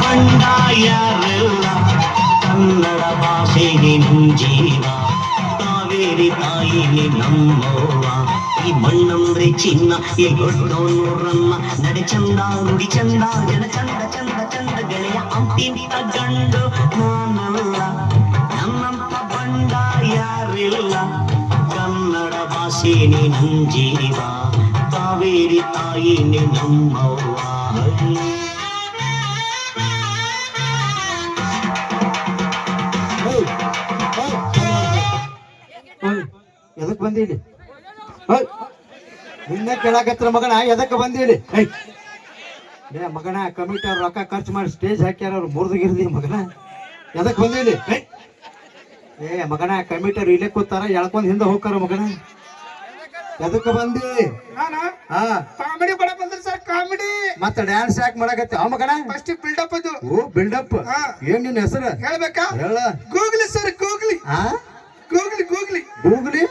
ಬಂಡ ಯಾರೆಲ್ಲ ಕನ್ನಡ ಭಾಷೆಗೆ ಜೀವ ಕಾವೇರಿ ತಾಯಿಗೆ ನಮ್ಮವ್ವ ಈ ಮಣ್ಣಂದ್ರೆ ಚಿನ್ನ ಈ ದೊಡ್ಡೋರನ್ನ ನಡೆ ಚಂದ ನುಡಿ ಚಂದ ಜನ ಚಂದ ಚಂದ ಚಂದ ಗೆಳೆಯ ಅಂತಿಂತ ಗಂಡು ನಾನಲ್ಲ ನನ್ನಂತ ಬಂಡ ಯಾರಿಲ್ಲ ಕನ್ನಡ ಭಾಷೆನೇ ಜೀವ ಕಾವೇರಿ ತಾಯಿನೇ ನಮ್ಮವ್ವ ಎದಕ್ ಬಂದಿಲಿ ನಿನ್ನ ಕೇಳಾಕತ್ರ ಮಗನ ಎದಕ್ ಬಂದಿಲಿ ಮಗನ ಕಮಿಟಿ ಅವ್ರು ರೊಕ್ಕ ಖರ್ಚು ಮಾಡಿ ಸ್ಟೇಜ್ ಹಾಕ್ಯಾರ ಅವ್ರು ಮುರಿದಿಗಿರ್ದಿ ಮಗನ ಎದಕ್ ಬಂದಿಲಿ ಮಗನ ಕಮಿಟಿ ಅವ್ರು ಇಲ್ಲೇ ಕೂತಾರ ಎಳ್ಕೊಂಡ್ ಹಿಂದೆ ಹೋಗ್ತಾರ ಮಗನ ಎದಕ್ ಬಂದಿ ಕಾಮಿಡಿ ಬಡ ಬಂದ್ರಿ ಸರ್ ಕಾಮಿಡಿ ಮತ್ತ ಡ್ಯಾನ್ಸ್ ಯಾಕೆ ಮಾಡಕತ್ತಿ ಆ ಮಗನ ಫಸ್ಟ್ ಬಿಲ್ಡಪ್ ಅದು ಓ ಬಿಲ್ಡಪ್ ಏನ್ ನಿನ್ ಹೆಸರು ಹೇಳ್ಬೇಕಾ ಹೇಳ googly sir googly googly googly googly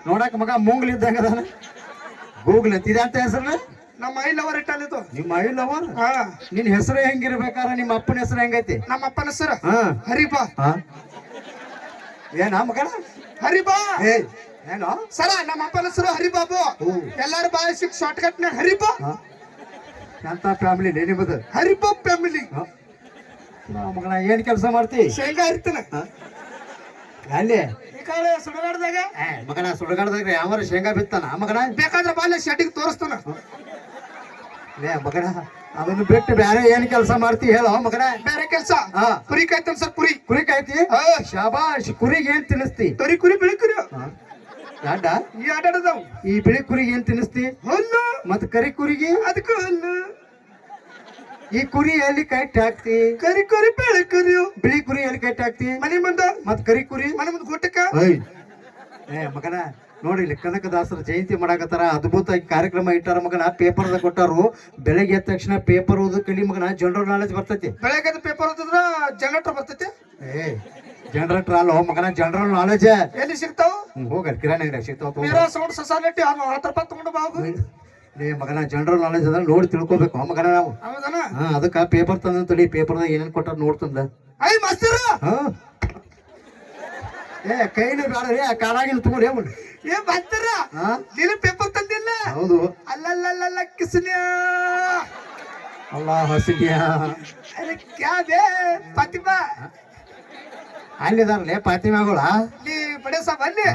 ನೋಡಕ್ ಮಗ ಮುಂಗ್ಲಿ ಇದ್ದಂಗ ಅದಾನ ಗೂಗ್ಲಿ ಅಂತ ಅಂತ ಹೆಸರು ನಮ್ಮ ಐ ಲವರ್ ಇಟ್ಟಲ್ಲಿದ್ದು ನಿಮ್ಮ ಐ ಲವರ್ ನಿನ್ ಹೆಸರು ಹೆಂಗಿರ್ಬೇಕಾರ ನಿಮ್ಮ ಅಪ್ಪನ ಹೆಸರು ಹೆಂಗೈತಿ ನಮ್ಮ ಅಪ್ಪನ ಹೆಸರು ಹರಿಬಾ ಏನ ಮಗನ ಹರಿಬಾ ಏನೋ ಸರ ನಮ್ಮ ಅಪ್ಪನ ಹೆಸರು ಹರಿಬಾಬು ಎಲ್ಲಾರು ಬಾಯಿ ಸಿಕ್ ಶಾರ್ಟ್ ಕಟ್ ನ ಹರಿಬಾ ಅಂತ ಫ್ಯಾಮಿಲಿ ನಿಮ್ಮದು ಹರಿಬಾ ಫ್ಯಾಮಿಲಿ ಮಗನ ಏನ್ ಕೆಲಸ ಮಾಡ್ತಿ ಶೇಂಗಾ ಇರ್ತಾನ ಅಲ್ಲಿ ಈ ಕಡೆ ಸುಡಗಾಡ್ದಾಗ ಮಗನ ಸುಡಗಾಡ್ದಾಗ ಯಾವ ಶೇಂಗಾ ಬಿತ್ತಾನ ಮಗನ ಬೇಕಾದ್ರೆ ಬಾಲ್ಯ ಶೆಟ್ಟಿಗೆ ತೋರಿಸ್ತಾನ ಮಗನ ಅದನ್ನು ಬಿಟ್ಟು ಬೇರೆ ಏನ್ ಕೆಲಸ ಮಾಡ್ತಿ ಹೇಳೋ ಮಗನ ಬೇರೆ ಕೆಲಸ ಕುರಿ ಕಾಯ್ತಾನ ಸರ್ ಕುರಿ ಕುರಿ ಕಾಯ್ತಿ ಶಾಬಾಷ್ ಕುರಿಗೆ ಏನ್ ತಿನ್ನಿಸ್ತಿ ತೊರಿ ಕುರಿ ಬಿಳಿ ಕುರಿ ಅಡ್ಡ ಈ ಆಡಾಡದವು ಈ ಬಿಳಿ ಕುರಿಗೆ ಏನ್ ತಿನ್ನಿಸ್ತಿ ಹುಲ್ಲು ಮತ್ ಕರಿ ಕುರಿಗೆ ಅದಕ್ಕೂ ಹುಲ್ಲು ಈ ಕುರಿ ಎಲ್ಲಿ ಕಟ್ಟಿ ಹಾಕ್ತಿ ಕರಿ ಕುರಿ ಬಿಳಿ ಕುರಿ ಬಿಳಿ ಕುರಿ ಎಲ್ಲಿ ಕಟ್ಟಿ ಹಾಕ್ತಿ ಮನೆ ಮುಂದ ಮತ್ ಕರಿ ಕುರಿ ಮನೆ ಮುಂದ ಗುಟ್ಟಕ್ಕ ಮಗನ ನೋಡಿ ಇಲ್ಲಿ ಕನಕದಾಸರ ಜಯಂತಿ ಮಾಡಾಕತ್ತಾರ ಅದ್ಭುತವಾಗಿ ಕಾರ್ಯಕ್ರಮ ಇಟ್ಟಾರ ಮಗನ ಪೇಪರ್ದಾಗ ಕೊಟ್ಟಾರು ಬೆಳಗ್ಗೆ ಎದ್ದ ತಕ್ಷಣ ಪೇಪರ್ ಓದು ಕಲಿ ಮಗನ ಜನರಲ್ ನಾಲೆಜ್ ಬರ್ತೈತಿ ಬೆಳಗ್ಗೆ ಪೇಪರ್ ಓದಿದ್ರ ಜನರೇಟರ್ ಬರ್ತೈತಿ ಜನರೇಟರ್ ಅಲ್ಲ ಮಗನ ಜನರಲ್ ನಾಲೆಜ್ ಎಲ್ಲಿ ಸಿಗ್ತಾವ ಹೋಗಲ್ ಕಿರಾಣಿ ಅಂಗಡಿ ಸಿಗ್ತಾವ ಸೌಂಡ್ ಸೊಸೈಟಿ 10 ರೂಪಾಯಿ ತಗೊಂಡು ಬಾಗು ಮಗನ ಜನರಲ್ ನಾಲೆಜ್ ಅದ ನೋಡಿ ತಿಳ್ಕೊಬೇಕು ಮಗನ ನಾವು ಅದಕ್ಕ ಪೇಪರ್ ತಂದಿ ಪೇಪರ್ದಾಗ ಏನೇನ್ ಕೊಟ್ಟಾರ ನೋಡ್ತಂದ ಐ ಮಾಸ್ತರ ಕೈಲಿ ಬೇಡ್ರಿ ಆ ಕಾಲಾಗಿನ ತಗೋರಿ ಏ ಮಾಸ್ತರ ನೀನು ಪೇಪರ್ ತಂದಿಲ್ಲ ಹೌದು ಅಲ್ಲಲ್ಲಲ್ಲ ಕಿಸ್ನ್ಯಾ ಅಲ್ಲ ಹಸಿದ್ಯಾ ಅರೆ ಕ್ಯಾ ಬೇ ಫಾತಿಮಾ ಅಲ್ಲಿದಾರಲ್ಲೇ ಫಾತಿಮಾಗಳ ನೀ ಬಡೆ ಸಾಬ್ ಅಲ್ಲಿ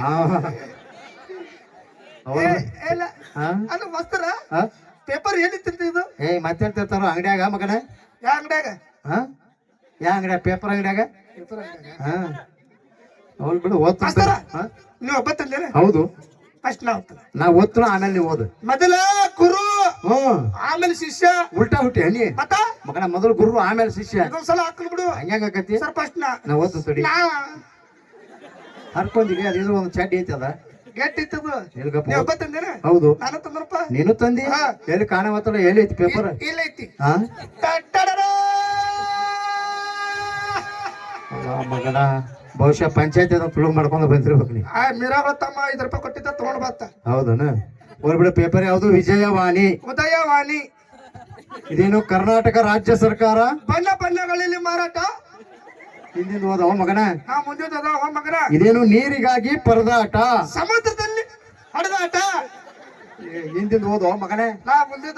ಅಲ್ಲ ಮಾಸ್ತರ ಪೇಪರ್ ಎಲ್ಲಿ ತಿಂತಿದ್ದು ಮತ್ತೆ ತಿಂತಾರ ಅಂಗಡಿಯಾಗ ಮಗನ ಯಾ ಅಂಗಡಿಯಾಗ ಯಾ ಅಂಗಡಿಯಾಗ ಪೇಪರ್ ಅಂಗಡಿಯಾಗ ಹೌದು ಬಿಡು ಮಾಸ್ತರ ನೀವು ಒಬ್ಬ ತಂದೇನೆ ಹೌದು ಫಸ್ಟ್ ನಾ ಓದ್ತು ಆಮೇಲೆ ನೀವು ಓದು ಮೊದಲ ಗುರು ಆಮೇಲೆ ಶಿಷ್ಯ ಉಲ್ಟಾ ಹುಟ್ಟಿ ನೀ ಮತ್ತ ಮಗನ ಮೊದಲು ಗುರು ಆಮೇಲೆ ಶಿಷ್ಯ ಇದೊಂದ್ಸಲ ಹಾಕಲ್ ಬಿಡು ಹಂಗಾಕತಿ ಸರ್ ಫಸ್ಟ್ ನಾ ಓದ್ತು ತಡಿ ಹರ್ಕೊಂಡಿವಿ ಅದೇನು ಒಂದು ಚಡ್ಡಿ ಐತಿ ಅದ ಗೇಟ್ ಇತ್ತದು ನೀವು ಒಬ್ಬ ತಂದೇನೆ ಹೌದು ನಾನು ತಂದ್ರಪ್ಪ ನೀನು ತಂದಿ ಎಲ್ಲಿ ಕಾಣವತ್ತಲ್ಲ ಎಲ್ಲಿ ಐತಿ ಪೇಪರ್ ಇಲ್ಲ ಐತಿ ಮಗನ ಬಹುಶಃ ಪಂಚಾಯತ್ ತುಳು ಮಾಡ್ಕೊಂಡು ಬಂದಿರ್ಬೇಕು ನೀ ಮೀರಾಗಳ ತಮ್ಮ 5 ರೂಪಾಯಿ ಕೊಟ್ಟಿದ್ದ ತಗೊಂಡ್ ಬತ್ತ ಹೌದನ ಹೋಗ್ಬಿಡ ಪೇಪರ್ ಯಾವುದು ವಿಜಯವಾಣಿ ಉದಯವಾಣಿ ಇದೇನು ಕರ್ನಾಟಕ ರಾಜ್ಯ ಸರ್ಕಾರ ಬಣ್ಣ ಬಣ್ಣಗಳಲ್ಲಿ ಮಾರಾಟ ಹಿಂದಿನ ಹೋದವ ಮಗನ ಮುಂದಿನ ಮಗನ ಇದೇನು ನೀರಿಗಾಗಿ ಪರದಾಟ ಸಮುದ್ರದಲ್ಲಿ ಹಡದಾಟ ಹಿಂದಿನ ಹೋದವ ಮಗನೇ ಮುಂದಿನ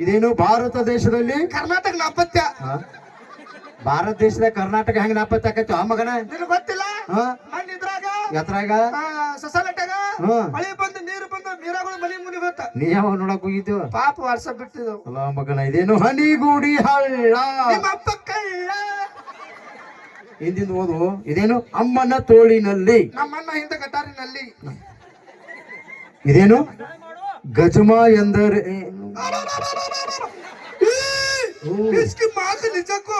ಇದೇನು ಭಾರತ ದೇಶದಲ್ಲಿ ಕರ್ನಾಟಕ ನಾಪತ್ಯ ಭಾರತ ದೇಶದ ಕರ್ನಾಟಕ ಹೆಂಗ ನಾಪತ್ತೆ ಆಕೈತಿ ಆ ಮಗನ ನಿನಗೆ ಗೊತ್ತಿಲ್ಲ ಎತ್ರಾಗ ಸೊಸಾಲಿಟ್ಯಾಗ ಮಳೆ ಬಂದು ನೀರು ಬಂದು ಮೀರಾಗಳು ಮನೆ ಮುನಿ ಬತ್ತ ನೀ ಯಾವಾಗ ನೋಡಕ್ ಹೋಗಿದ್ದು ಪಾಪ ವಾಟ್ಸಪ್ ಬಿಟ್ಟಿದ್ದು ಅಲ್ಲ ಮಗನ ಇದೇನು ಹನಿಗೂಡಿ ಹಳ್ಳ ನಿಮ್ಮ ಅಪ್ಪ ಕಳ್ಳ ಹಿಂದಿಂದ ಓದು ಇದೇನು ಅಮ್ಮನ ತೋಳಿನಲ್ಲಿ ನಮ್ಮನ್ನ ಹಿಂದೆ ಗಟಾರಿನಲ್ಲಿ ಇದೇನು ಗಜಮ ಎಂದರೆ ನಿಜಕ್ಕೂ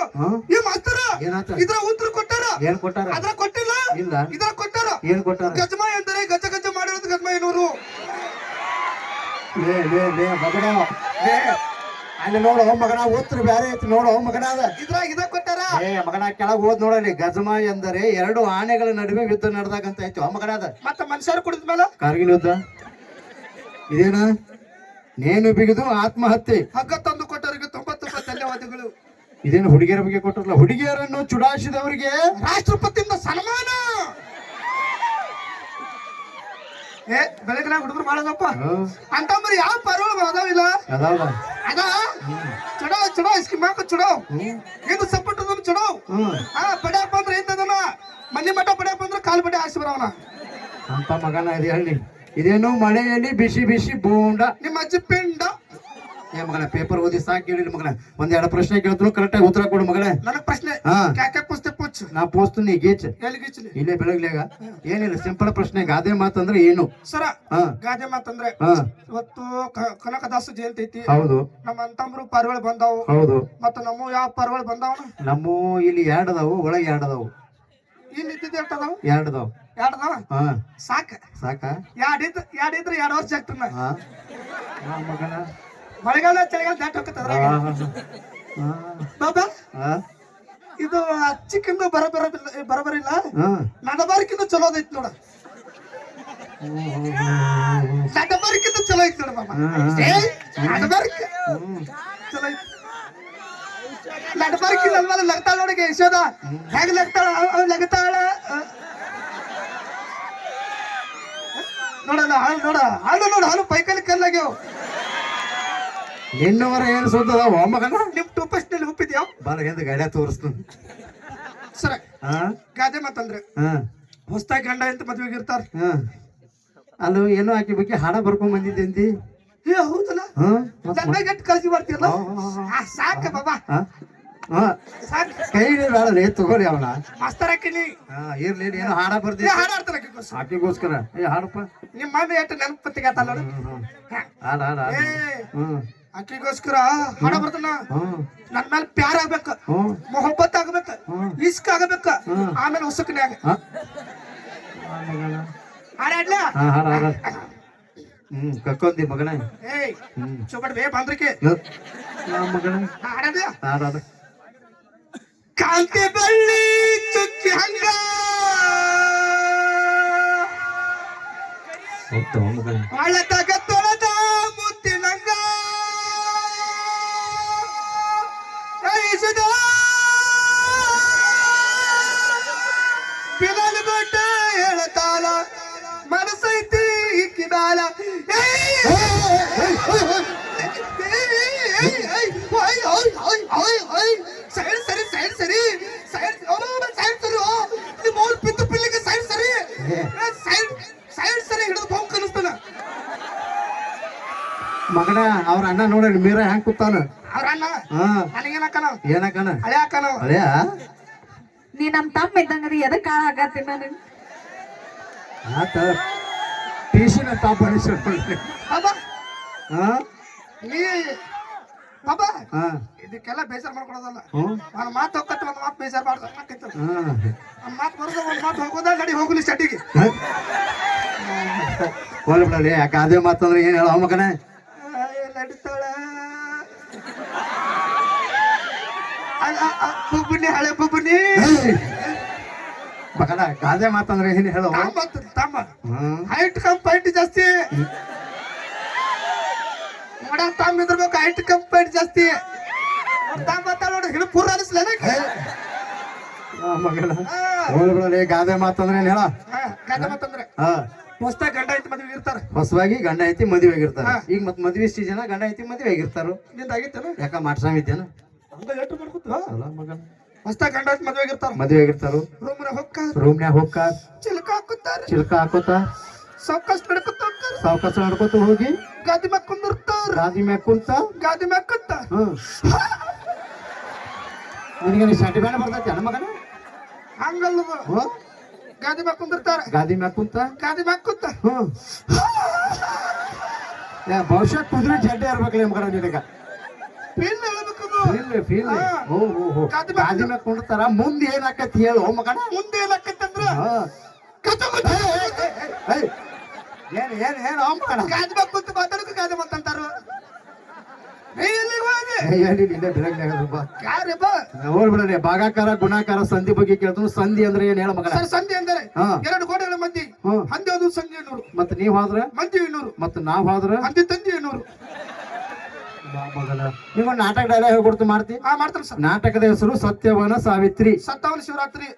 ಇದ್ರ ಉತ್ತರ ಕೊಟ್ಟಾರ ಏನ್ ಕೊಟ್ಟಾರ ಅದ್ರ ಕೊಟ್ಟಿಲ್ಲ ಇಲ್ಲ ಇದ್ರ ಕೊಟ್ಟಾರ ಏನ್ ಕೊಟ್ಟಾರ ಗಜಮ ಎಂದರೆ ಗಜ ಗಜ ಮಾಡಿರೋದು ಗಜಮ ಏನೂರು ಅಲ್ಲಿ ನೋಡು ಮಗನ ಉತ್ತರ ಬ್ಯಾರೆ ಐತಿ ನೋಡು ಮಗನ ಅದ ಇದ ಕೊಟ್ಟಾರ ಮಗನ ಕೆಳಗ್ ಓದ್ ನೋಡಲಿ ಗಜಮ ಎಂದರೆ 2 ಆನೆಗಳ ನಡುವೆ ಯುದ್ಧ ನಡೆದಾಗಂತ ಐತಿ ಮಗನ ಅದ ಮತ್ತ ಮನುಷ್ಯರು ಕುಡಿದ್ಮೇಲೆ ಕಾರ್ಗಿಲ್ ಯುದ್ಧ ಇದೇನ ನೇಣು ಬಿಗಿದು ಆತ್ಮಹತ್ಯೆ ಹಗ್ಗ ತಂದು ಕೊಟ್ಟವರಿಗೆ 90 ಧನ್ಯವಾದಗಳು ಇದೇನು ಹುಡುಗಿಯರ ಬಗ್ಗೆ ಕೊಟ್ಟರಲ್ಲ, ಹುಡುಗಿಯರನ್ನು ಚುಡಾಯಿಸಿದವರಿಗೆ ರಾಷ್ಟ್ರಪತಿಯಿಂದ ಸನ್ಮಾನ. ಏ ಬೆಳಗಿನ ಹುಡುಗರು ಮಾಡೋದಪ್ಪ ಅಂತಂದ್ರೆ ಯಾವ ಪರ್ವಗಳು ಅದಾವಿಲ್ಲ ಅದಾವ ಅದ ಚಡೋ ಚಡೋ ಇಸ್ಕಿ ಮಾಕ ಚಡೋ ಇದು ಸಪೋರ್ಟ್ ಚಡೋ ಬಡಿಯಪ್ಪ ಅಂದ್ರೆ ಎಂತದನ ಮನೆ ಮಠ ಬಡಿಯಪ್ಪ ಅಂದ್ರೆ ಕಾಲು ಬಡಿ ಹಾಸಿ ಬರವನ ಅಂತ ಮಗನ ಇದೆ ಹೇಳಿ. ಇದೇನು ಮಳೆಯಲ್ಲಿ ಬಿಸಿ ಬಿಸಿ ಬೋಂಡ. ನಿಮ್ಮ ಅಜ್ಜಿ ಪಿಂಡ. ಏ ಮಗನ ಪೇಪರ್ ಓದಿ ಸಾಕು ಕೇಳಿಲ್ಲ ಮಗನ. ಒಂದೆರಡು ಪ್ರಶ್ನೆ ಕೇಳಿದ್ರು ಕರೆಕ್ಟಾಗಿ ಉತ್ತರ ಕೊಡು ಮಗನೇ. ನನಗ್ ಪ್ರಶ್ನೆ ಕ್ಯಾಕೆ ಪುಸ್ತಕ ಪುಚ್ಚ ನಾ ಪೋಸ್ತೀನಿ ಗೀಚ್ ಎಲ್ಲಿ ಗೀಚಲಿ ಇಲ್ಲೇ ಬೆಳಗ್ಲೇಗ. ಏನಿಲ್ಲ ಸಿಂಪಲ್ ಪ್ರಶ್ನೆ. ಗಾದೆ ಮಾತಂದ್ರೆ ಏನು? ಸರ ಹಾ ಗಾದೆ ಮಾತಂದ್ರೆ ಹಾ ಇವತ್ತು ಕನಕದಾಸ ಜಯಂತಿ ಐತಿ. ಹೌದು ನಮ್ಮ ಅಂತಂಬ್ರು ಪರ್ವಗಳು ಬಂದಾವು. ಹೌದು. ಮತ್ತ ನಮ್ಮ ಯಾವ ಪರ್ವಗಳು ಬಂದಾವನ? ನಮ್ಮ ಇಲ್ಲಿ ಎರಡದಾವು, ಒಳಗೆ ಎರಡದಾವು. ಇಲ್ಲಿ ಇದ್ದಿದ್ದು ಎಷ್ಟದಾವು? ಎರಡದಾವು. ಎರಡದಾವ ಹಾ ಸಾಕ ಸಾಕ. ಎರಡಿದ್ರೆ 2 ವರ್ಷ ಆಗ್ತದ. ಹಾ ಮಗನ ಮಳೆಗಾಲ ಚಳಿಗಾಲ ದಾಟ ಹೋಗ್ತದ್ರ ಬಾಬಾ. ಇದು ಅಚ್ಚಿಕ್ಕಿಂದು ಬರಬರಿಲ್ಲ ನಡಬಾರಿಕಿಂದ ಚಲೋ ಐತಿ ನೋಡ. ನಡಬಾರಿಕಿಂದ ಚಲೋ ಐತಿ ನೋಡ ಬಾಬಾ. ನಡಬಾರಿಕ ಚಲೋ ಐತಿ. ನಡಬಾರಿಕಿಂದ ಅಲ್ವಲ್ಲ ಲಗ್ತಾಳ ನೋಡಿಗೆ ಯಶೋದ ಹೇಗೆ ಲಗ್ತಾಳ ಲಗ್ತಾಳ ನೋಡಲ್ಲ ಹಾಳು ನೋಡ ಹಾಳು ನೋಡ ಹಾಲು ಪೈಕಲ್ಲಿ ಕಲ್ಲಾಗ್ಯಾವ. ನಿನ್ನವರ ಏನು ಸುದ್ದದಾವ ಮಗನ? ನಿಮ್ ಟೂಪೆಸ್ಟ್ ನಲ್ಲಿ ಉಪ್ಪಿದ್ಯಾವ ಬಾಲ ಎಂದು ಗಾಡ್ಯ ತೋರಿಸ್ತು ಸರ. ಹಾ ಗಾದೆ ಮಾತಂದ್ರೆ ಹಾ ಹೊಸ್ತಾಗಿ ಗಂಡ ಅಂತ ಮದ್ವೆಗೆ ಇರ್ತಾರ. ಹಾ ಅಲ್ಲೂ ಏನೋ ಆಕಿ ಬಗ್ಗೆ ಹಾಡ ಬರ್ಕೊಂಡ್ ಬಂದಿದ್ದೆ. ಏ ಹೌದಲ್ಲ ಗಂಡ ಕಳ್ಸಿ ಬರ್ತೀರಲ್ಲ ಸಾಕ ಬಾಬಾ ಸಾಕ. ಕೈ ಬೇಡ ತಗೋರಿ ಅವನ ಮಾಸ್ತರ್ ಹಾಕಿನಿ ಇರ್ಲಿ ಏನೋ ಹಾಡ ಬರ್ದಿ ಹಾಡ ಆಡ್ತಾರ ಆಕಿಗೋಸ್ಕರ. ಏ ಹಾಡಪ್ಪ ನಿಮ್ಮ ಮನೆ ಎಷ್ಟು ನೆನಪತ್ತಿಗೆ ಆತಲ್ಲ ಹಾಡ ಹಾಡ. ಹ್ಮ್ ಆಕಿಗೋಸ್ಕರ ಹಾಡ ಬರ್ತಾನ. ನನ್ ಮೇಲೆ ಪ್ಯಾರ ಆಗ್ಬೇಕ, ಹ್ಮ್ ಮೊಹಬ್ಬತ್ ಆಗ್ಬೇಕ, ಇಸ್ಕ್ ಆಗ್ಬೇಕ, ಆಮೇಲೆ ಉಸುಕ್ನ್ಯಾಗ ಹಾಡಾಡ್ಲ. ಹಾಡ ಹಾಡ. ಕಕ್ಕೊಂದಿ ಮಗನ. ಏಯ್ ಚೋಬಡ್ಬೇ ಬಾಂದ್ರಿಕೆ ಮಗನ ಹಾಡಾಡ್ಲ. ಹಾಡ ಕಾಂತಿ ಬಳ್ಳಿ ಚುಕ್ಕಿ ಹಂಗ ಮಗನ ಒಳದಾಗ ತೊಳೆದ ಮುತ್ತಿನಂಗ ಪಿನಲ್ಗೊಟ್ಟ ಹೇಳತಾಳ ಮನಸೈತಿ ಕಿದಾಲ. ಸೈಡ್ ಸರಿ ಸೈಡ್ ಸರಿ ಸೈಡ್ ಸೈಡ್ ಸರಿ ನಿಮ್ಮ ಅವ್ರ ಪಿತ್ತು ಪಿಲ್ಲಿಗೆ ಸೈಡ್ ಸರಿ ಸೈಡ್ ಸೈಡ್ ಸರಿ ಹಿಡಿದು ಬಹು ಕಲಿಸ್ತಾನ ಮಗನ. ಅವ್ರ ಅಣ್ಣ ನೋಡ್ರಿ ಮೀರ ಹೆಂಗ್ ಕೂತಾನ. ಅವ್ರ ಅಣ್ಣ ನನಗೇನಕ್ಕನ ಏನಕ್ಕನ ಹಳೆ ಹಾಕನ ಅಳೆಯ. ನೀ ನಮ್ ತಮ್ಮ ಇದ್ದಂಗ್ರಿ ಎದಕ್ ಕಾಳ ಆಗತ್ತಿ ನನಗೆ. ಆತ ಟೀಶಿನ ತಾಪ ಅನಿಸ ಬಾಬಾ ಹಾ ನೀ ಬಾಬಾ ಹಾ ಇದಕ್ಕೆಲ್ಲ ಬೇಜಾರ್ ಮಾಡ್ಕೊಳೋದಲ್ಲ. ಹ್ಮ್ ಒಂದ್ ಮಾತು ಹೋಗತ್ತ ಒಂದ್ ಮಾತು ಬೇಜಾರ್ ಮಾಡ್ಕೊತ. ಹಾ ಒಂದ್ ಮಾತು ಬರೋದ ಒಂದ್ ಮಾತು ಹೋಗೋದ ನಡಿ ಹೋಗ್ಲಿ ಚಟಿಗೆ. ಹೋಲ್ ಬಿಡಲಿ. ಯಾಕೆ ಅದೇ ಮಾತಂದ್ರೆ ಏನ್ ಹೇಳ ಮಗನ? ನಡಿತಾಳ ಬುಬ್ಬುನಿ ಹಳೆ ಬುಬ್ಬುನಿ ಮಗನ. ಗಾದೆ ಮಾತಂದ್ರೆ ಏನ್ ಹೇಳು? ತಮ್ಮ ಹೈಟ್ ಕಂಪೈಟ್ ಜಾಸ್ತಿ ನೋಡ. ತಮ್ಮ ಇದ್ರಬೇಕು ಹೈಟ್ ಕಂಪೈಟ್ ಜಾಸ್ತಿ ನೋಡ ಹಿಡು ಪೂರ ಅನಿಸ್ಲೇನ ಮಗನ. ಹೋಲ್ ಬಿಡಲಿ. ಗಾದೆ ಮಾತಂದ್ರೆ ಏನ್ ಹೇಳ? ಗಾದೆ ಮಾತಂದ್ರೆ ಹಾ ಹೊಸ್ತಾಗ ಗಂಡ ಐತಿ ಮದ್ವೆ ಇರ್ತಾರ. ಹೊಸವಾಗಿ ಗಂಡ ಐತಿ ಮದುವೆ ಆಗಿರ್ತಾರ. ಈಗ ಮತ್ ಮದ್ವೆ ಸೀಸನ್ ಗಂಡ ಐತಿ ಮದುವೆ ಆಗಿರ್ತಾರ. ನಿಂದ ಆಗೈತೇನ ಯಾಕ ಮಾಡ್ಸಾಮ ಇದ್ದೇನ? ಹಂಗ ಎಷ್ಟು ಮಾಡ್ಕೊತ ಅಲ್ಲ ಮಗನ. ಹೊಸ್ತಾಗ ಗಂಡ ಐತಿ ಮದ್ವೆ ಆಗಿರ್ತಾರ. ಮದುವೆ ಆಗಿರ್ತಾರ. ರೂಮ್ನ ಹೊಕ್ಕ ರೂಮ್ನ್ಯಾಗ ಹೋಗ್ತಾರ. ಚಿಲ್ಕ ಹಾಕುತ್ತಾರ. ಚಿಲ್ಕ ಹಾಕೋತ ಸಾವಕಾಶ ನಡ್ಕೊತ ಹೋಗ್ತಾರ. ಸಾವಕಾಶ ನಡ್ಕೋತ ಹೋಗಿ ಗಾದಿ ಮ್ಯಾಗ ಕುಂದಿರ್ತಾರ. ಗಾದಿ ಮ್ಯಾಗ ಕುಂತ ಗಾದಿ ಮ್ಯಾಗ ಕುಂತ ನಿನಗೆ ನೀ ಶರ್ಟ್ ಬ್ಯಾಡ ಬರ್ತೈತಿ ಅಣ್ಣ ಮಗನ. ಹಂಗಲ್ಲದ ಗಾದಿ ಮ್ಯಾಗ ಕುಂದಿರ್ತಾರ. ಗಾದಿ ಮ್ಯಾಗ ಕುಂತ ಗಾದಿ ಮ್ಯಾಗ ಕುಂತ ಬಹುಶಃ ಕುದುರೆ ಜಡ್ಡೆ ಇರ್ಬೇಕಲ್ಲ ಮಗನ ನಿನಗ. ಫೀಲ್ ಹೇಳ್ಬೇಕದು. Feel feel. ಓ ಗಾದಿ ಮ್ಯಾಗ ಕುಂಡ್ತಾರ. ಮುಂದೆ ಏನಾಕತಿ ಹೇಳು ಮಗನ? ಮುಂದೆ ಏನಾಕತ್ತಂದ್ರ ಏನ್ ಏನ್ ಏನ್ ಮಗನ? ಗಾದಿ ಮ್ಯಾಗ ಕುಂತ ಮಾತಾಡೋಕೆ ಗಾದಿ ಮಾತಂತಾರ. ಹೋಲ್ ಬಿಡ್ರಿ. ಭಾಗಾಕಾರ ಗುಣಾಕಾರ ಸಂಧಿ ಬಗ್ಗೆ ಕೇಳ್ತಾನ. ಸಂಧಿ ಅಂದ್ರೆ ಏನ್ ಹೇಳ ಮಗನ? ಸಂಧಿ ಅಂದರೆ 2 ಗೋಡೆಗಳ ಮಂದಿ ಹಂದಿ ಹೋದ್ರು ಸಂಧಿ 200. ಮತ್ ನೀವ್ ಹೋದ್ರ ಮಂದಿ 200. ಮತ್ ನಾವ್ ಹೋದ್ರ ಹಂದಿ ತಂದಿ 200. ಮಗನ ನೀವು ನಾಟಕ ಡೈಲಾಗ್ ಹೇಳ್ಕೊಡ್ತು ಮಾಡ್ತಿ. ಮಾಡ್ತಾನೆ ಸರ್. ನಾಟಕದ ಹೆಸರು ಸತ್ಯವನ ಸಾವಿತ್ರಿ. ಸತ್ತವನ ಶಿವರಾತ್ರಿ.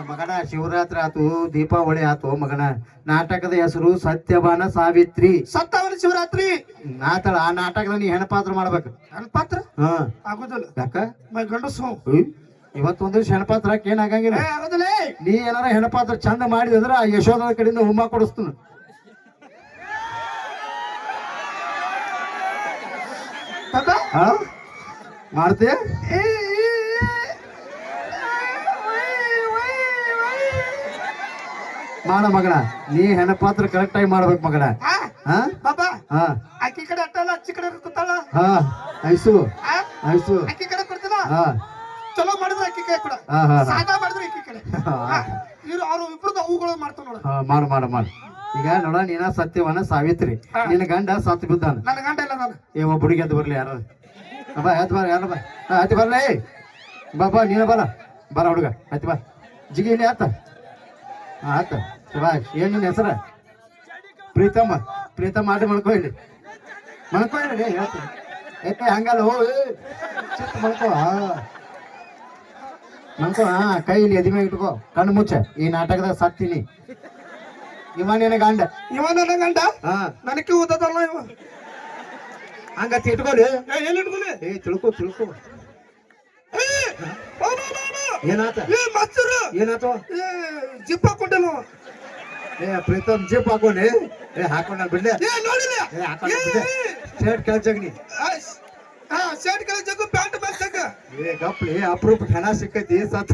ಮಗನ ಶಿವರಾತ್ರಿ ಆತು, ದೀಪಾವಳಿ ಆತು ಮಗನ. ನಾಟಕದ ಹೆಸರು ಸತ್ಯವಾನ ಸಾವಿತ್ರಿ. ಸತ್ತವನ ಶಿವರಾತ್ರಿ. ಆ ನಾಟಕದ ನೀ ಹೆಣಪಾತ್ರ ಮಾಡ್ಬೇಕು. ಹೆಣ್ಪಾತ್ರ ಹಾ ಆಗುದಿಲ್ಲ. ಯಾಕ ಗಂಡಸು ಇವತ್ತೊಂದ್ ದಿವ್ಸ ಹೆಣಪಾತ್ರ ಏನ್ ಆಗಂಗಿಲ್ಲ. ಆಗುದಿಲ್ಲ. ನೀ ಏನಾರ ಹೆಣಪಾತ್ರ ಚಂದ ಮಾಡಿದ್ರೆ ಆ ಯಶೋಧನ ಕಡೆಯಿಂದ ಹುಮ್ಮ ಕೊಡಿಸ್ತಾನ. ಮಾಡ್ತೀಯ ಮಾಡ ಮಗನ. ನೀ ಹೆಣಪಾತ್ರ ಕರೆಕ್ಟ್ ಆಗಿ ಮಾಡ್ಬೇಕು ಮಗನ. ಬಾಬಾ ಹಾ ಅಕ್ಕಿ ಕಡೆ ಅಟ್ಟಲ್ಲ, ಅಚ್ಚಿ ಕಡೆ ಕೂತಾಳ. ಹಾ ಐಸು ಐಸು ಅಕ್ಕಿ ಕಡೆ ಕೊಡ್ತೀನ. ಹಾ ಚಲೋ ಮಾಡಿದ್ರೆ ಅಕ್ಕಿ ಕಡೆ ಕೊಡ, ಹಾ ಹಾ ಸಾದಾ ಮಾಡಿದ್ರೆ ಅಕ್ಕಿ ಕಡೆ. ಇವ್ರು ಅವ್ರು ಇಬ್ರದ್ದು ಅವುಗಳು ಮಾಡ್ತಾವ ನೋಡ. ಮಾಡು ಮಾಡು ಮಾಡು. ಈಗ ನೋಡ, ನೀನ ಸತ್ಯವನ ಸಾವಿತ್ರಿ, ನಿನ್ನ ಗಂಡ ಸತ್ತು ಬಿದ್ದಾನ. ನನ್ನ ಗಂಡ ಇಲ್ಲ ನಾನು. ಒಬ್ಬ ಹುಡುಗಿ ಎದ್ದು ಬರ್ಲಿ ಯಾರು. ಬಾ ಎದ್ದು ಬರ, ಯಾರು ಬಾ ಹತ್ತಿ ಬರ್ಲೇ. ಬಾ ನೀನ ಬರ ಬರ ಹುಡುಗ ಹತ್ತಿ ಬಾ. ಜಿಗಿ ಇಲ್ಲಿ ಆತ. ಹಾ ಆತ ಬಾ. ಏನ್ ನಿನ್ನ ಹೆಸರ? ಪ್ರೀತಮ್ಮ. ಪ್ರೀತಮ್ಮ ಆಟ ಮಾಡ್ಕೊ ಇಲ್ಲಿ. ಮಲ್ಕೋ ಇಲ್ಲಿ ಹೇಳ್ತೀನಿ. ಏಕೆ ಹಂಗಲ್ಲ, ಹೋ ಚಿತ್ತ ಮಲ್ಕೋ. ಮಲ್ಕೋ. ಹಾ ಕೈ ಇಲ್ಲಿ ಎದಿ ಮೇಲೆ ಇಟ್ಕೋ, ಕಣ್ಣು ಮುಚ್ಚ. ಈ ನಾಟಕದಾಗ ಸತ್ತೀನಿ. ಇವ ನಿನ್ನ ಗಂಡ. ಇವ ನನ್ನ ಗಂಡ. ಹಾ ನನಗೆ ಓದದಲ್ಲ ಇವ. ಹಂಗತಿ ಇಟ್ಕೊಳ್ಳಿ. ಎಲ್ಲಿ ಇಟ್ಕೊಳ್ಳಿ? ತಿಳ್ಕೊ ತಿಳ್ಕೊ. ಏನಾತ? ಏನಾತು? ಜಿಪ್ ಹಾಕೊಂಡೇನು? ಪ್ರೀತಮ್ ಜಿಪ್ ಹಾಕೊಂಡಿ. ಹಾಕೊಂಡ ಬಿಡ್ಲೆ. ಶರ್ಟ್ ಕೆಲ್ಸಗ್ನಿ. ಶರ್ಟ್ ಕೆಲ್ಸಕ್ಕೆ ಪ್ಯಾಂಟ್ ಬರ್ತಕ್ಕ. ಗಪ್ಲಿ ಅಪ್ರೂಪ ಹೆಣ ಸಿಕ್ಕೈತಿ. ಸತ್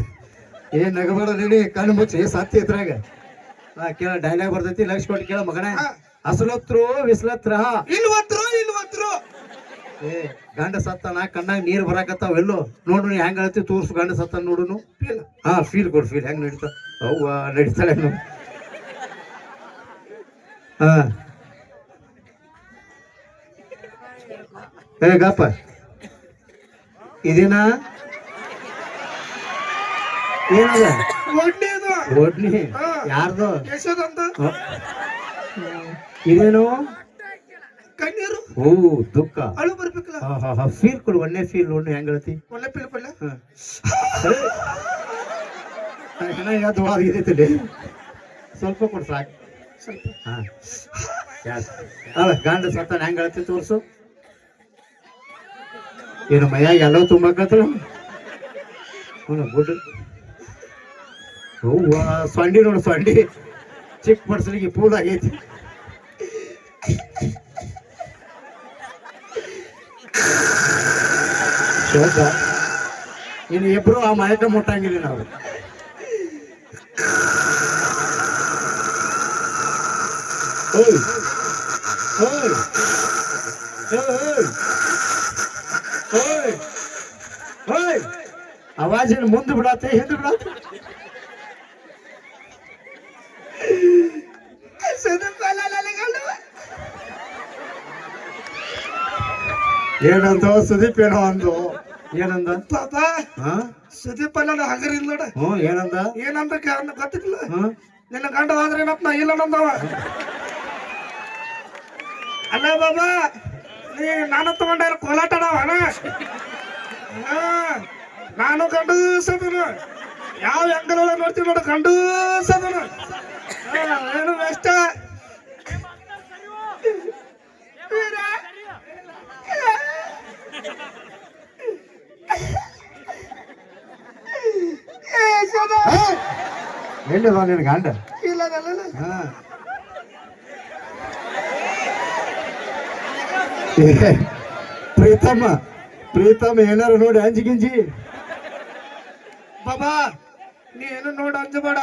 ನಗಬೇಡ ನೀಡಿ, ಕಣ್ಣು ಮುಚ್ಚಿ ಸತ್ತಿ ಇದ್ರಾಗ. ಕೇಳ ಡೈಲಾಗ್ ಬರ್ತೈತಿ, ಲಕ್ಷ ಕೊಟ್ಟು ಕೇಳ ಮಗನ. ಅಸಲತ್ರು ವಿಸ್ಲತ್ರ ಇಲ್ವತ್ರು. ಗಂಡ ಸತ್ತನ, ಕಣ್ಣಾಗ ನೀರ್ ಬರಾಕತ್ತಾವ. ಎಲ್ಲೋ ನೋಡು ನೀ ಹೆಂಗ್ ಹೇಳ್ತಿ, ತೋರ್ಸು ಗಂಡ ಸತ್ತ ನೋಡುನು. ಹಾ ಫೀಲ್ ಕೊಡು, ಫೀಲ್ ಹೆಂಗ್ ನಡೀತಾವ. ಅವ್ವ ನಡೀತಾಳೆ. ಹಾ ಗಪ್ಪ. ಇದೇನಾ ಏನದ? ಒಡ್ನಿ ಯಾರ್ದು? ಯಶೋದಂತ. ಇದೇನು? ಕಣ್ಣೀರು. ಓ ದುಃಖ. ಅಳು ಬರ್ಬೇಕಲ್ಲ. ಫೀಲ್ ಕೊಡು, ಒಳ್ಳೆ ಫೀಲ್ ನೋಡು ಹೆಂಗ್ ಹೇಳ್ತಿ. ಒಳ್ಳೆ ಫೀಲ್ ಕೊಡ್ಲ. ಯಾವ್ದು ಸ್ವಲ್ಪ ಕೊಡು ಸಾಕು. ಸ್ವಲ್ಪ. ಅಲ್ಲ ಗಂಡ ಸತ್ತಾನ ಹೆಂಗ್ ಹೇಳ್ತಿ ತೋರ್ಸು. ಏನು ಮೈಯಾಗ ಎಲ್ಲ ತುಂಬಾಕತ್ರ. ಗುಡ್. ಹೂವ ಸೊಂಡಿ ನೋಡು, ಸೊಂಡಿ ಚಿಕ್ಕ ಪಡ್ಸಲಿಗೆ ಪೂಲ್ ಆಗೈತಿ. ಇನ್ನು ಇಬ್ರು ಆ ಮಯಕ ಮುಟ್ಟಂಗಿಲ್ಲ ನಾವು. ಆವಾಜಿನ ಮುಂದೆ ಬಿಡತ್ತೆ, ಹಿಂದೆ ಬಿಡತ್ತೆ. ಏನಂತ ಸುದೀಪ್ ಏನೋ ಅಂದು. ಏನಂದ? ಪಾಪ ಸುದೀಪ್ ಅಲ್ಲ ಹಗರಿಲ್ಲ ನೋಡ. ಏನಂದ? ಏನಂತ ಗೊತ್ತಿಲ್ಲ. ನಿನ್ನ ಗಂಡ ಆದ್ರೆ ಏನಪ್ಪ ನಾ ಇಲ್ಲ ನಂದವ. ಅಲ್ಲ ಬಾಬಾ, ನೀ ನಾನು ತಗೊಂಡ ಕೋಲಾಟ ಅದಾವನ. ನಾನು ಗಂಡು ಸದನು ಯಾವ ಅಂಗಲ್ ಒಳಗೆ ನೋಡ್ತೀವಿ ನೋಡು, ಗಂಡು ಸದನು ಏನು ಬೆಷ್ಟ. ಎಲ್ಲಿದ ನಿನ್ ಗಂಡ? ಇಲ್ಲ ಪ್ರೀತಮ್ಮ ಏನಾರು ನೋಡಿ ಅಂಜಿಗಿಂಜಿ. ಬಾಬಾ ನೀ ಏನು ನೋಡಿ ಅಂಜಬೇಡ.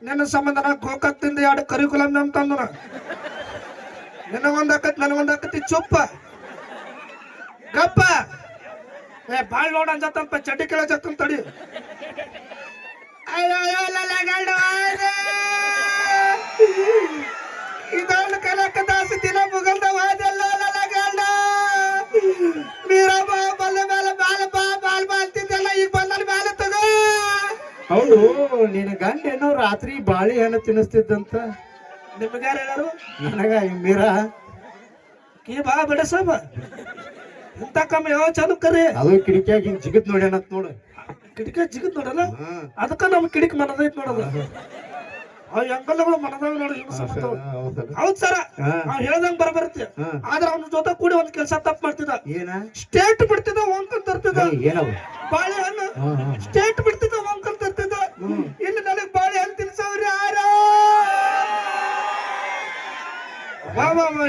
ನಿನ್ನ ಸಂಬಂಧ ನಾ ಗೋಕಾಕ್ತಿಂದ 2 ಕರಿಕುಲಂ ತಂದು ನಿನಗೊಂದಾಕತಿ ನನಗೊಂದಾಕತಿ. ಚುಪ್ಪ ಗಪ್ಪ. ಬಾಳ್ ನೋಡ ಅಂಜತ್ತಂಪ, ಚಡ್ಡಿ ಕೇಳತ್ತಂತ ತಡಿ. ಇದೊಂದು ಕಲಕ ದಾಸ ದಿನ ಮುಗಲ್ದ ವಾದೆಲ್ಲ ಗಂಡ ಮೀರಮ್ಮ ಬಲ್ಲೆ ಮೇಲೆ ಬಾಲ್ ಬಾಲ್ತಿದ್ದೆಲ್ಲ ಈಗ ಬಂದಲ್ಲಿ ಬಾಲ ತಗೋ. ಹೌದು, ನಿನ್ನ ಗಂಡ ಏನೋ ರಾತ್ರಿ ಬಾಳಿ ಹಣ್ಣು ತಿನ್ನಿಸ್ತಿದ್ದಂತ. ನಿಮ್ಗೆ ಯಾರು ಹೇಳರು? ನನಗ ಮೀರಾ ಕೀ ಬಾ ಬೇಡ ಸಾಬ ಇಂತ ಕಮ್ಮಿ ಯಾವ ಚಾಲು ಕರಿ ಅದು ಕಿಡಿಕಿಯಾಗಿ ಹಿಂಗ್ ಜಿಗತ್ ನೋಡ್ಯಾನತ್ ನೋಡು. ಕಿಟಕಿ ಜಿಗದ್ ನೋಡಲ್ಲ ಹ್ಮ್. ಅದಕ್ಕ ನಮ್ ಕಿಡಿಕ್ ಮನದೈತ್ ನೋಡೋದು ಅವ್ ಹೆಂಗಲ್ಲಗಳು ಮನದಾಗ ನೋಡಿ ಹೌದಲ್ಲ? ಹೌದ್ ಸರ ಹಾ. ನಾವ್ ಹೇಳ್ದಂಗ್ ಬರಬರುತ್ತೆ ಹಾ. ಆದ್ರ ಅವ್ನ ಜೊತೆ ಕೂಡಿ ಒಂದ್ ಕೆಲಸ ತಪ್ಪು ಮಾಡ್ತಿದ್ದ ಏನ ಸ್ಟೇಟ್ ಬಿಡ್ತಿದ್ದ ಒಂಕಲ್ ತರ್ತಿದ್ದ ಏನವು ಬಾಳೆಹಣ್ಣು ಹ್ಮ್ ಹ್ಮ್ ಸ್ಟೇಟ್ ಬಿಡ್ತಿದ್ದ ಒಂಕಲ್ ತರ್ತಿದ್ದ ಹ್ಮ್. ಇಲ್ಲಿ ನನಗ್ ಬಾಳೆಹಣ್ಣು ತಿನ್ಸವ್ರಿ ಯಾರ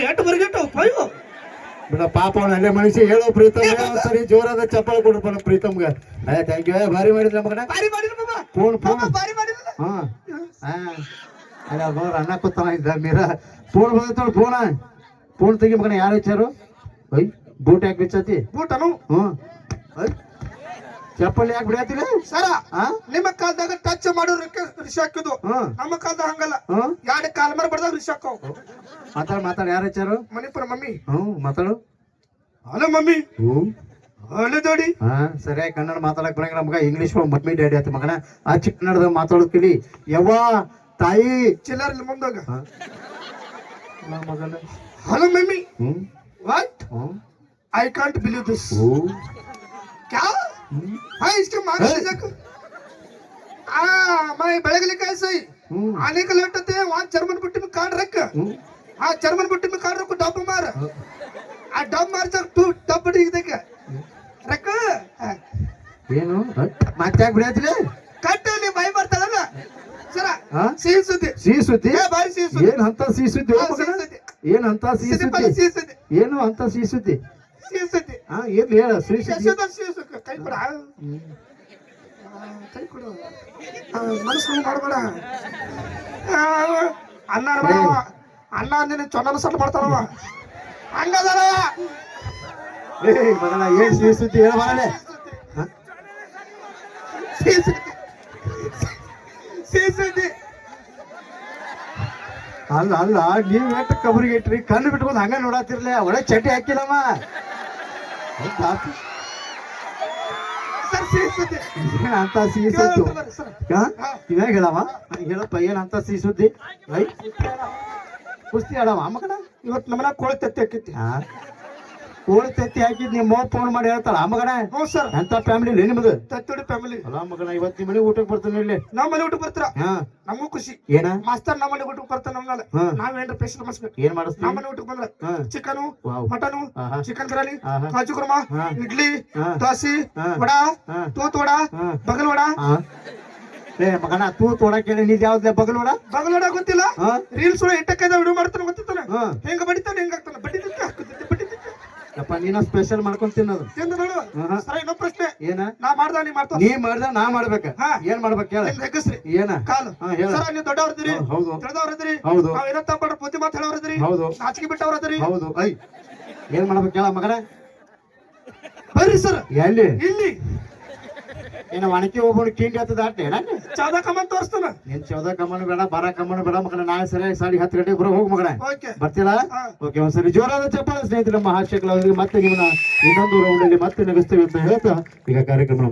ಎಟ್ಟು ಬರ್ಗೆಟ್ಟು ಪೈವು ಬಿಡ ಪಾಪ ಅವ್ನ ಅಲ್ಲೇ ಮನುಷ್ಯ ಹೇಳೋ ಪ್ರೀತಮ್ ಸರಿ ಜೋರಾದ ಚಪ್ಪಾಳೆ ಕೊಡ್ಬಲ್ಲ ಪ್ರೀತಮ್ಗ. ಥ್ಯಾಂಕ್ ಯು ಭಾರಿ ಮಾಡಿದ್ರ ಮಗನ. ಬಾರಿ ಮಾಡಿಲ್ಲ ಬಾಬಾ ಫೋನ್ ಫೋನ್ ಬಾರಿ ಮಾಡಿಲ್ಲ ಹಾ ಹಾ ಅಲ್ಲ ನೋಡ್ರ ಅನ್ನ ಕೂತಾನ ಇದ್ದ ಮೀರಾ ಫೋನ್ ಬಂದೈತೋಳ ಫೋನ್ ತೆಗಿ ಮಗನ ಯಾರು ಹಚ್ಚಾರು ಐ ಬೂಟ್ ಯಾಕೆ ಬಿಚ್ಚತಿ ಬೂಟನು ಹ್ಮ್ ಐ ಚಪ್ಪಲಿ ಯಾಕೆ ಬಿಡತಿಲ್ಲ ಸರ ಹಾ ನಿಮ್ಮ ಕಾಲದಾಗ ಟಚ್ ಮಾಡೋರಕ್ಕೆ ರಿಷ ಹಾಕಿದ್ದು ಹ್ಮ್ ನಮ್ಮ ಕಾಲದಾಗ ಹಂಗಲ್ಲ ಹ್ಮ್ ಎರಡು ಕಾಲ ಮೇಲೆ ಬಡ್ದಾಗ ರಿಷ ಹಾಕವ್ ಮಾತಾಡ ಯಾರು ಹಚ್ಚಾರು ಮಣಿಪುರ ಮಮ್ಮಿ ಹ್ಮ್ ಮಾತಾಡು ಹಲೋ ಮಮ್ಮಿ ಹ್ಮ್ ಹಲೋ ದೋಡಿ ಹಾ ಸರಿಯಾಗಿ ಕನ್ನಡ ಮಾತಾಡಕ್ ಬರಂಗಿಲ್ಲ ಮಗ ಇಂಗ್ಲಿಷ್ ಮಮ್ಮಿ ಡ್ಯಾಡಿ ಆತ ಮಗನ ಆ ಚಿಕ್ಕ ಕನ್ನಡದಾಗ ಮಾತಾಡೋದ್ ಕಲಿ ಯವ್ವ ತಾಯಿ ಚಿಲ್ಲರ್ ಮುಂದಾಗ ಹಾ ಮಗನ hello mummy hmm what hmm I can't believe this ಓ क्या हाँ इसके मार्क्स देखो मैं बेळगली कैसे हम्म आने का लौटते हैं वहाँ जर्मन बुट्टी में कार्ड रख हाँ जर्मन बुट्टी में कार्ड रखो डब मार आ डब मार जब तू डब बुट्टी देख रख ಏನು ಮತ್ತಾಕ್ ಬಿಡತಿಲ್ಲ ಕಟ್ಟಲಿ ಬೈ ಬರ್ತಾಳಲ್ಲ ಸರ ಹಾ ಸಿಹಿ ಸುದ್ದಿ ಸಿಹಿ ಸುದ್ದಿ ಏ ಬಾರಿ ಸಿಹಿ ಸುದ್ದಿ ಏನ್ ಅಂತ ಸಿಹಿ ಸುದ್ದಿ ಹಾ, ಸಿಹಿ ಸುದ್ದಿ. ಏನ್ ಅಂತ ಸಿಹಿ ಸಿನಿಪಲ್ ಸುದ್ದಿ ಸಿಹಿ ಸುದ್ದಿ ಏನು ಅಂತ ಸಿಹಿ ಸುದ್ದಿ ಸಿಹಿ ಸುದ್ದಿ ಹಾ ಇರ್ಲಿ ಹೇಳ ಸಿಹಿ ಸುದ್ದಿ ಯಶೋಧ ಸಿಹಿ ಸುದ್ದಿ ಕೈ ಕೊಡ ಕೈ ಕೊಡು ಮನಸ್ಸು ಮಾಡಬೇಡ ಅನ್ನ ಅನ್ನ ನಿನ್ನ ಚೊನ್ನ ಸಟ್ ಮಾಡ್ತಾರವ ಹಂಗದಲ್ಲ ಏ ಮಗನ ಏನ್ ಸಿಹಿ ಸುದ್ದಿ ಹೇಳ ಮಾಡಲೆ ಸಿಹಿ ಸುದ್ದಿ ಸಿಹಿ ಸುದ್ದಿ ಅಲ್ಲ ಅಲ್ಲ ನೀವ್ ಎಷ್ಟು ಕಬರಿಗೆ ಇಟ್ರಿ ಕಣ್ಣು ಬಿಟ್ಕೊಂಡು ಹಂಗ ನೋಡಾತಿರ್ಲೆ ಒಳ್ಳೆ ಚಟಿ ಹಾಕಿಲ್ಲಮ್ಮ ಸರ್ ಸಿಹಿ ಸುದ್ದಿ ಏನ್ ಅಂತ ಸಿಹಿ ಸುದ್ದಿ ಸರ್ ಇವಾಗ ಹೇಳವ ಹೇಳಪ್ಪ ಏನ್ ಅಂತ ಸಿಹಿ ಸುದ್ದಿ ಐ ಕುಸ್ತಿ ಆಡವ ಮಗನ ಇವತ್ತು ನಮ್ಮನ ಕೋಳಿ ತತ್ತಿ ಹಾಕಿತ್ತಿ ಹಾ ಕೋಳಿ ತತ್ತಿ ಹಾಕಿದ್ ನಿಮ್ಮ ಫೋನ್ ಮಾಡಿ ಹೇಳ್ತಾಳ ಆ ಮಗನ ಹ್ಞೂ ಸರ್ ಎಂತ ಫ್ಯಾಮಿಲಿ ನಿಮ್ದು ತತ್ತೋಡಿ ಫ್ಯಾಮಿಲಿ ಅಲ್ಲ ಮಗನ ಇವತ್ತು ನಿಮ್ಮ ಮನೆಗೆ ಊಟಕ್ಕೆ ಬರ್ತಾನೆ ಇಲ್ಲಿ ನಾವ್ ಮನೆ ಊಟಕ್ಕೆ ಬರ್ತೀರ ಹಾ ನಮಗೂ ಖುಷಿ ಏನ ಮಾಸ್ತರ್ ನಮ್ಮ ಮನೆ ಊಟಕ್ಕೆ ಬರ್ತಾರ ನಮ್ಮಲ್ಲ ಹಾ. ನಾವೇನ್ರ ಸ್ಪೆಷಲ್ ಮಾಡಿಸ್ಬೇಕು ಏನ್ ಮಾಡಿಸ್ತೀವಿ ನಮ್ಮ ಮನೆ ಊಟಕ್ಕೆ ಬಂದ್ರ ಹಾ ಚಿಕನು ವಾವ್. ಮಟನು ಆಹಾ. ಚಿಕನ್ ಬಿರಿಯಾನಿ ಆಹಾ. ಕಾಜು ಕುರ್ಮಾ ಹಾ. ಇಡ್ಲಿ ಹಾ. ದೋಸೆ ಹಾ. ವಡಾ ಹಾ. ತೂತ್ ವಡಾ ಹಾ. ಬಗಲ್ ವಡಾ ಹಾ ಏ ಮಗನ ತೂ ತೋಡಕ್ ಹೇಳಿ ನೀದ್ ಯಾವ್ದ್ಲೆ ಬಗಲ್ ನೋಡ ಬಗಲ್ ವಡಾ ಗೊತ್ತಿಲ್ಲ ಹಾ ರೀಲ್ಸ್ ಒಳಗೆ ಇಟ್ಟಕ್ಕೆ ವಿಡಿಯೋ ಮಾಡ್ತಾನೆ ಗೊತ್ತಿತ್ತಾನೆ ಹಾ ಹೆಂಗ ಬಡಿತಾನೆ ಹೆಂಗ ಆಗ್ತಾನೆ ಬಡಿತಿದ್ದೆ ಹಾಕುತ್ತಿದ್ದೆ ಬಡಿತಿದ್ದೆ ಯಪ್ಪ ನೀನ ಸ್ಪೆಷಲ್ ಮಾಡ್ಕೊಂಡ್ ತಿನ್ನೋದು ತಿಂದು ನೋಡು ಆಹಾ. ಸರ ಇನ್ನೊಂದ್ ಪ್ರಶ್ನೆ ಏನ ನಾ ಮಾಡ್ದ ನೀ ಮಾಡ್ತಾವ ನೀ ಮಾಡ್ದ ನಾ ಮಾಡ್ಬೇಕ ಹಾ. ಏನ್ ಮಾಡ್ಬೇಕ ಹೇಳ ನಿಮ್ದು ಹೆಗಸ್ರಿ ಏನ ಕಾಲು ಹಾ ಹೇಳ ಸರ ನೀವು ದೊಡ್ಡವ್ರದಿರಿ ಹೌದು ತಿಳಿದವ್ರದಿರಿ ಹೌದು ನಾವ್ ಏನೋ ತಪ್ಪ ಬುದ್ಧಿ ಮಾತು ಹೇಳೋರದಿರಿ ಹೌದು ನಾಚಿಕೆ ಬಿಟ್ಟವ್ರದಿರಿ ಹೌದು ಐ ಏನ್ ಮಾಡ್ಬೇಕ ಹೇಳ ಮಗನ ಬರ್ರಿ ಸರ್ ಎಲ್ಲಿ ಇಲ್ಲಿ ಏನ ಒಣಕಿ ಹೋಗ್ಕೊಂಡು ಕಿಂಡಿ ಹತ್ತದ ಆಟೆ ಚೌದಾ ಕಮನ್ ತೋರಿಸ್ತಾನ ನೀನ್ ಚೌದ ಕಮ್ಮನು ಬೇಡ ಬಾರ ಕಮ್ಮನು ಬೇಡ ಮಗನ ನಾಳೆ ಸರಿಯಾಗಿ 10:30 ಬರೋ ಹೋಗ್ ಮಗನ ಓಕೆ ಬರ್ತೀರಾ ಹಾ. ಓಕೆ ಒಂದ್ಸರಿ ಜೋರಾದ ಚಪ್ಪಾಳೆ ಸ್ನೇಹಿತರೆ ನಮ್ಮ ಹಾಸ್ಯ ಕಲಾವಿದರಿಗೆ ಮತ್ತೆ ನಿಮ್ಮನ್ನ ಇನ್ನೊಂದು ರೌಂಡ್ ಅಲ್ಲಿ ಮತ್ತೆ ನಗಿಸ್ತೇವೆ ಅಂತ ಹೇಳ್ತಾ ಈಗ ಕಾರ್ಯಕ್ರಮ